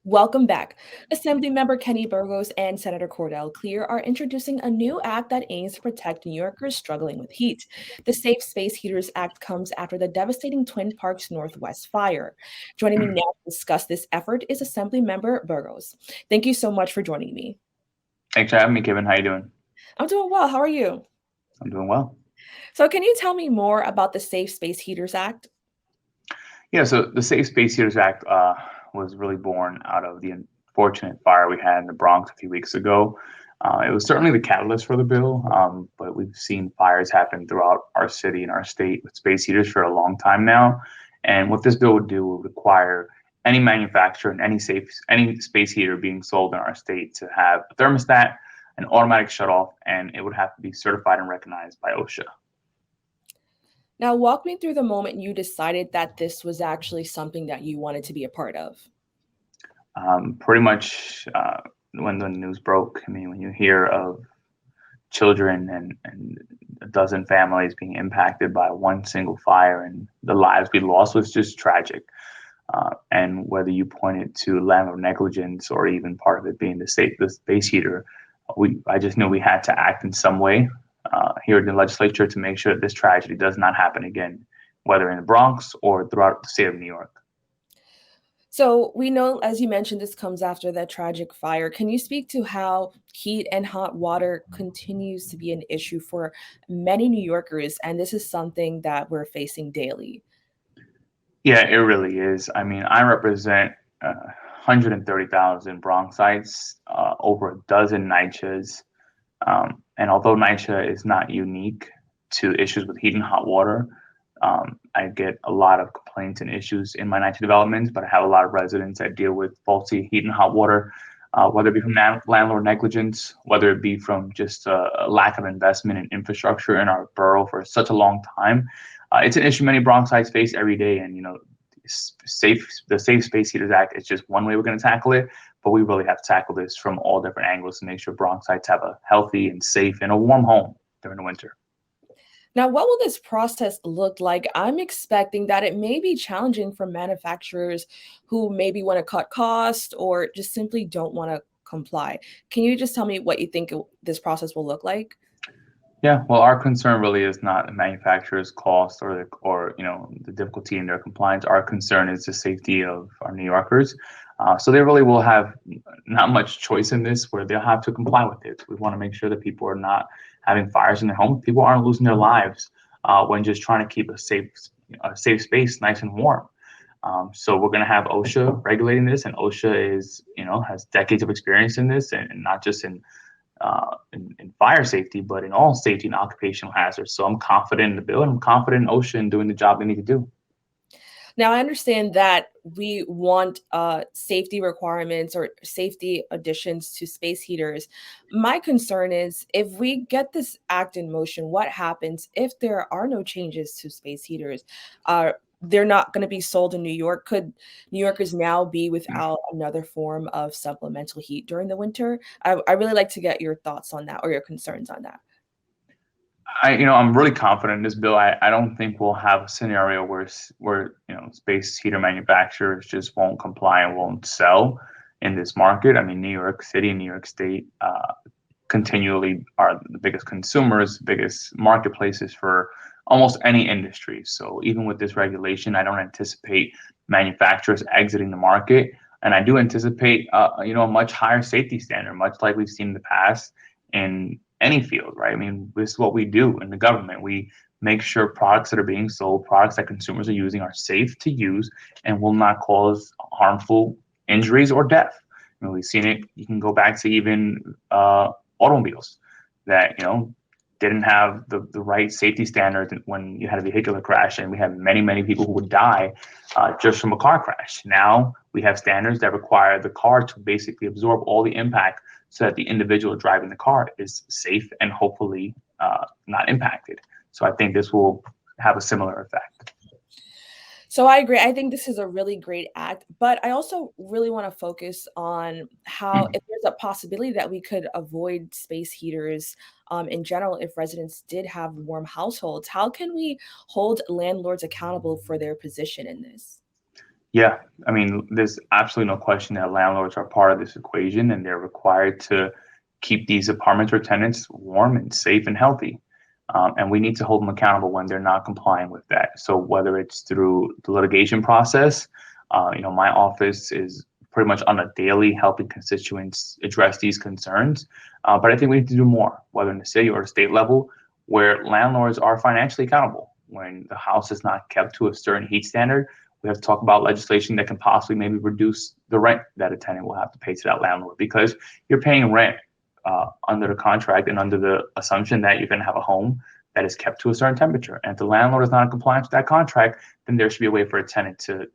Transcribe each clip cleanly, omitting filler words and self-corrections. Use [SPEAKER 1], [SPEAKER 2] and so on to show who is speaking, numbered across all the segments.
[SPEAKER 1] Welcome back. Assemblymember Kenny Burgos and Senator Cordell Clear are introducing a new act that aims to protect New Yorkers struggling with heat. The Safe Space Heaters Act comes after the devastating Twin Parks Northwest fire. Joining me now to discuss this effort is Assemblymember Burgos. Thank you so much for joining me.
[SPEAKER 2] Thanks for having me, Kibin. How you doing?
[SPEAKER 1] I'm doing well. How are you?
[SPEAKER 2] I'm doing well.
[SPEAKER 1] So, can you tell me more about the Safe Space Heaters Act?
[SPEAKER 2] Yeah, so the Safe Space Heaters Act was really born out of the unfortunate fire we had in the Bronx a few weeks ago. It was certainly the catalyst for the bill, but we've seen fires happen throughout our city and our state with space heaters for a long time now. And what this bill would do would require any manufacturer and any space heater being sold in our state to have a thermostat, an automatic shutoff, and it would have to be certified and recognized by OSHA.
[SPEAKER 1] Now, walk me through the moment you decided that this was actually something that you wanted to be a part of.
[SPEAKER 2] Pretty much when the news broke, I mean, when you hear of children and a dozen families being impacted by one single fire and the lives we lost was just tragic. And whether you point it to landlord negligence or even part of it being the space heater, I just knew we had to act in some way here in the legislature to make sure that this tragedy does not happen again, whether in the Bronx or throughout the state of New York.
[SPEAKER 1] So we know, as you mentioned, this comes after that tragic fire. Can you speak to how heat and hot water continues to be an issue for many New Yorkers, and this is something that we're facing daily?
[SPEAKER 2] Yeah, it really is. I mean, I represent 130,000 Bronxites, over a dozen NYCHAs. And although NYCHA is not unique to issues with heat and hot water, I get a lot of complaints and issues in my NYCHA developments, but I have a lot of residents that deal with faulty heat and hot water, whether it be from landlord negligence, whether it be from just a lack of investment in infrastructure in our borough for such a long time. It's an issue many Bronxites face every day, and the Safe Space Heaters Act is just one way we're going to tackle it, but we really have to tackle this from all different angles to make sure Bronxites have a healthy and safe and a warm home during the winter.
[SPEAKER 1] Now, what will this process look like? I'm expecting that it may be challenging for manufacturers who maybe want to cut costs or just simply don't want to comply. Can you just tell me what you think this process will look like?
[SPEAKER 2] Yeah, well, our concern really is not the manufacturer's cost or the difficulty in their compliance. Our concern is the safety of our New Yorkers. So they really will have not much choice in this, where they'll have to comply with it. We want to make sure that people are not having fires in their home. People aren't losing their lives when just trying to keep a safe space nice and warm. So we're going to have OSHA regulating this, and OSHA has decades of experience in this, and not just in fire safety, but in all safety and occupational hazards. So I'm confident in the bill, and I'm confident in OSHA in doing the job they need to do.
[SPEAKER 1] Now, I understand that we want safety requirements or safety additions to space heaters. My concern is if we get this act in motion, what happens if there are no changes to space heaters? They're not going to be sold in New York. Could New Yorkers now be without another form of supplemental heat during the winter? I really like to get your thoughts on that or your concerns on that.
[SPEAKER 2] I'm really confident in this bill. I don't think we'll have a scenario where space heater manufacturers just won't comply and won't sell in this market. I mean, New York City and New York State continually are the biggest consumers, biggest marketplaces for almost any industry. So even with this regulation, I don't anticipate manufacturers exiting the market, and I do anticipate a much higher safety standard, much like we've seen in the past in any field, right? I mean, this is what we do in the government. We make sure products that are being sold, products that consumers are using, are safe to use and will not cause harmful injuries or death. We've seen it. You can go back to even automobiles that didn't have the right safety standards when you had a vehicular crash, and we had many people who would die just from a car crash. Now we have standards that require the car to basically absorb all the impact so that the individual driving the car is safe and hopefully not impacted. So I think this will have a similar effect.
[SPEAKER 1] So I agree. I think this is a really great act, but I also really want to focus on how, if there's a possibility that we could avoid space heaters in general, if residents did have warm households, how can we hold landlords accountable for their position in this?
[SPEAKER 2] Yeah, I mean, there's absolutely no question that landlords are part of this equation and they're required to keep these apartments or tenants warm and safe and healthy. And we need to hold them accountable when they're not complying with that. So whether it's through the litigation process, my office is pretty much on a daily helping constituents address these concerns. But I think we need to do more, whether in the city or state level, where landlords are financially accountable. When the house is not kept to a certain heat standard, we have to talk about legislation that can possibly maybe reduce the rent that a tenant will have to pay to that landlord, because you're paying rent under the contract and under the assumption that you're going to have a home that is kept to a certain temperature. And if the landlord is not in compliance with that contract, then there should be a way for a tenant to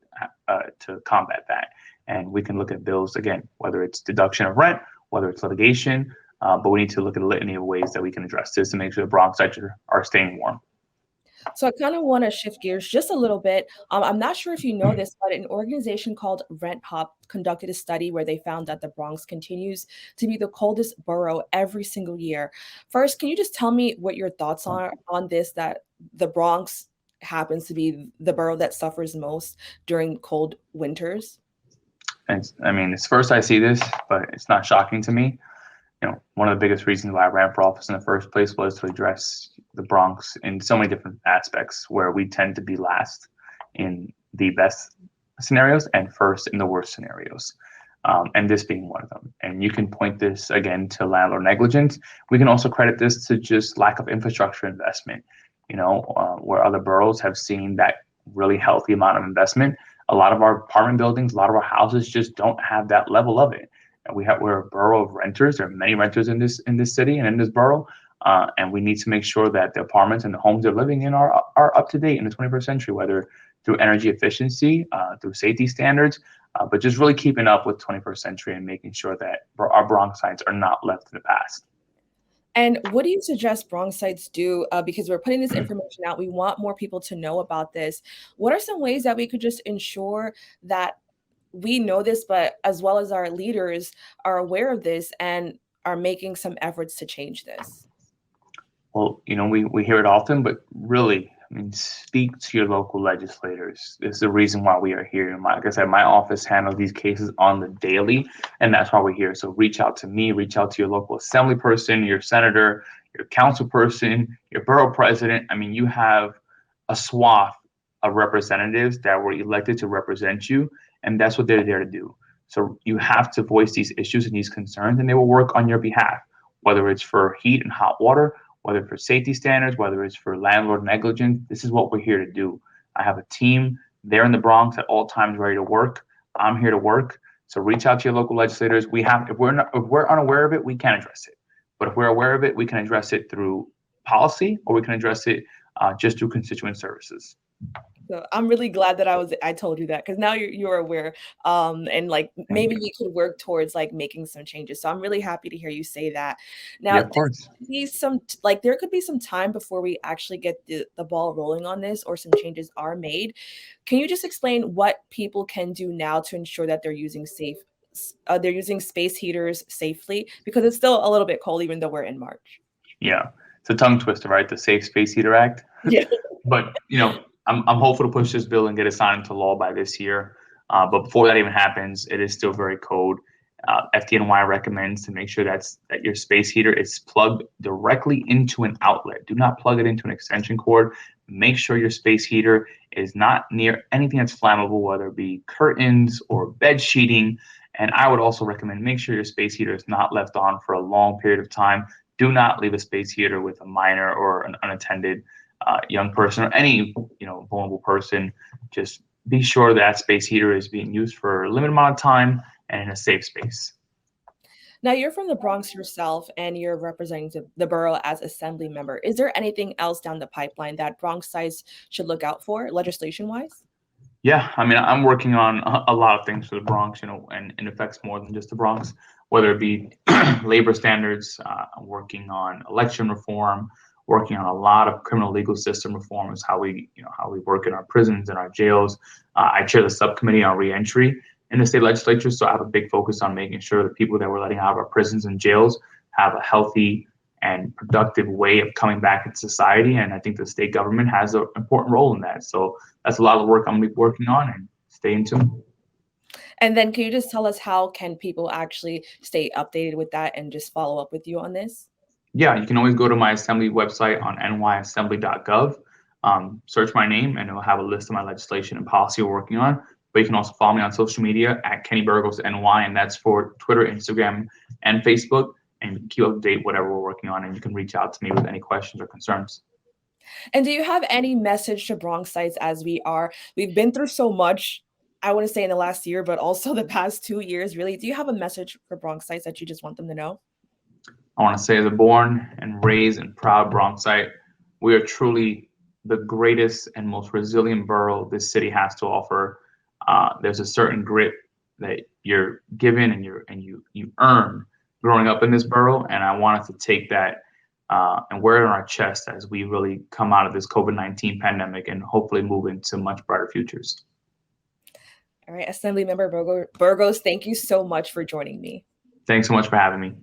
[SPEAKER 2] combat that. And we can look at bills again, whether it's deduction of rent, whether it's litigation, but we need to look at a litany of ways that we can address this to make sure the Bronx are staying warm.
[SPEAKER 1] So I kind of want to shift gears just a little bit. I'm not sure if you know this, but an organization called Rent Hop conducted a study where they found that the Bronx continues to be the coldest borough every single year. First, can you just tell me what your thoughts are on this, that the Bronx happens to be the borough that suffers most during cold winters?
[SPEAKER 2] And I mean, it's first I see this, but it's not shocking to me. One of the biggest reasons why I ran for office in the first place was to address the Bronx in so many different aspects, where we tend to be last in the best scenarios and first in the worst scenarios. And this being one of them. And you can point this again to landlord negligence. We can also credit this to just lack of infrastructure investment. Where other boroughs have seen that really healthy amount of investment, a lot of our apartment buildings, a lot of our houses just don't have that level of it. And we're a borough of renters. There are many renters in this city and in this borough, and we need to make sure that the apartments and the homes they're living in are up to date in the 21st century, whether through energy efficiency, through safety standards, but just really keeping up with 21st century and making sure that our Bronxites are not left in the past.
[SPEAKER 1] And what do you suggest Bronxites do? Because we're putting this information out, we want more people to know about this. What are some ways that we could just ensure that we know this, but as well as our leaders are aware of this and are making some efforts to change this?
[SPEAKER 2] Well, we hear it often, but really, I mean, speak to your local legislators. This is the reason why we are here. And like I said, my office handles these cases on the daily, and that's why we're here. So reach out to me, reach out to your local assembly person, your senator, your council person, your borough president. I mean, you have a swath of representatives that were elected to represent you, and that's what they're there to do. So you have to voice these issues and these concerns, and they will work on your behalf, whether it's for heat and hot water, whether for safety standards, whether it's for landlord negligence. This is what we're here to do. I have a team there in the Bronx at all times ready to work. I'm here to work. So reach out to your local legislators. If we're unaware of it, we can address it. But if we're aware of it, we can address it through policy, or we can address it just through constituent services.
[SPEAKER 1] So I'm really glad that I told you that, because now you're aware, and like
[SPEAKER 2] Thank
[SPEAKER 1] maybe
[SPEAKER 2] you.
[SPEAKER 1] we could work towards like making some changes. So I'm really happy to hear you say that.
[SPEAKER 2] Yeah,
[SPEAKER 1] Now
[SPEAKER 2] of course.
[SPEAKER 1] there could be some time before we actually get the ball rolling on this, or some changes are made. Can you just explain what people can do now to ensure that they're using space heaters safely, because it's still a little bit cold even though we're in March.
[SPEAKER 2] Yeah, it's a tongue twister, right? The Safe Space Heater Act.
[SPEAKER 1] Yeah.
[SPEAKER 2] But I'm hopeful to push this bill and get it signed into law by this year. But before that even happens, it is still very cold. FDNY recommends to make sure that your space heater is plugged directly into an outlet. Do not plug it into an extension cord. Make sure your space heater is not near anything that's flammable, whether it be curtains or bed sheeting. And I would also recommend make sure your space heater is not left on for a long period of time. Do not leave a space heater with a minor or an unattended young person or any vulnerable person. Just be sure that space heater is being used for a limited amount of time and in a safe space.
[SPEAKER 1] Now you're from the Bronx yourself, and you're representing the borough as assembly member. Is there anything else down the pipeline that Bronxites should look out for legislation wise?
[SPEAKER 2] Yeah, I mean, I'm working on a lot of things for the Bronx, and it affects more than just the Bronx, whether it be labor standards. I'm working on election reform, working on a lot of criminal legal system reform, is how we work in our prisons and our jails. I chair the subcommittee on reentry in the state legislature, so I have a big focus on making sure the people that we're letting out of our prisons and jails have a healthy and productive way of coming back into society. And I think the state government has an important role in that. So that's a lot of work I'm going to be working on, and stay in tune.
[SPEAKER 1] And then can you just tell us how can people actually stay updated with that and just follow up with you on this?
[SPEAKER 2] Yeah, you can always go to my assembly website on nyassembly.gov, search my name, and it'll have a list of my legislation and policy we're working on. But you can also follow me on social media at Kenny Burgos NY, and that's for Twitter, Instagram, and Facebook. And keep up to date whatever we're working on, and you can reach out to me with any questions or concerns.
[SPEAKER 1] And do you have any message to Bronxites as we've been through so much, I want to say in the last year, but also the past 2 years, really? Do you have a message for Bronxites that you just want them to know?
[SPEAKER 2] I want to say, as a born and raised and proud Bronxite, we are truly the greatest and most resilient borough this city has to offer. There's a certain grit that you're given and you earn growing up in this borough, and I want us to take that and wear it on our chest as we really come out of this COVID-19 pandemic and hopefully move into much brighter futures.
[SPEAKER 1] All right, Assemblymember Burgos, thank you so much for joining me.
[SPEAKER 2] Thanks so much for having me.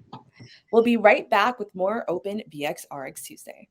[SPEAKER 1] We'll be right back with more Open BxRx Tuesday.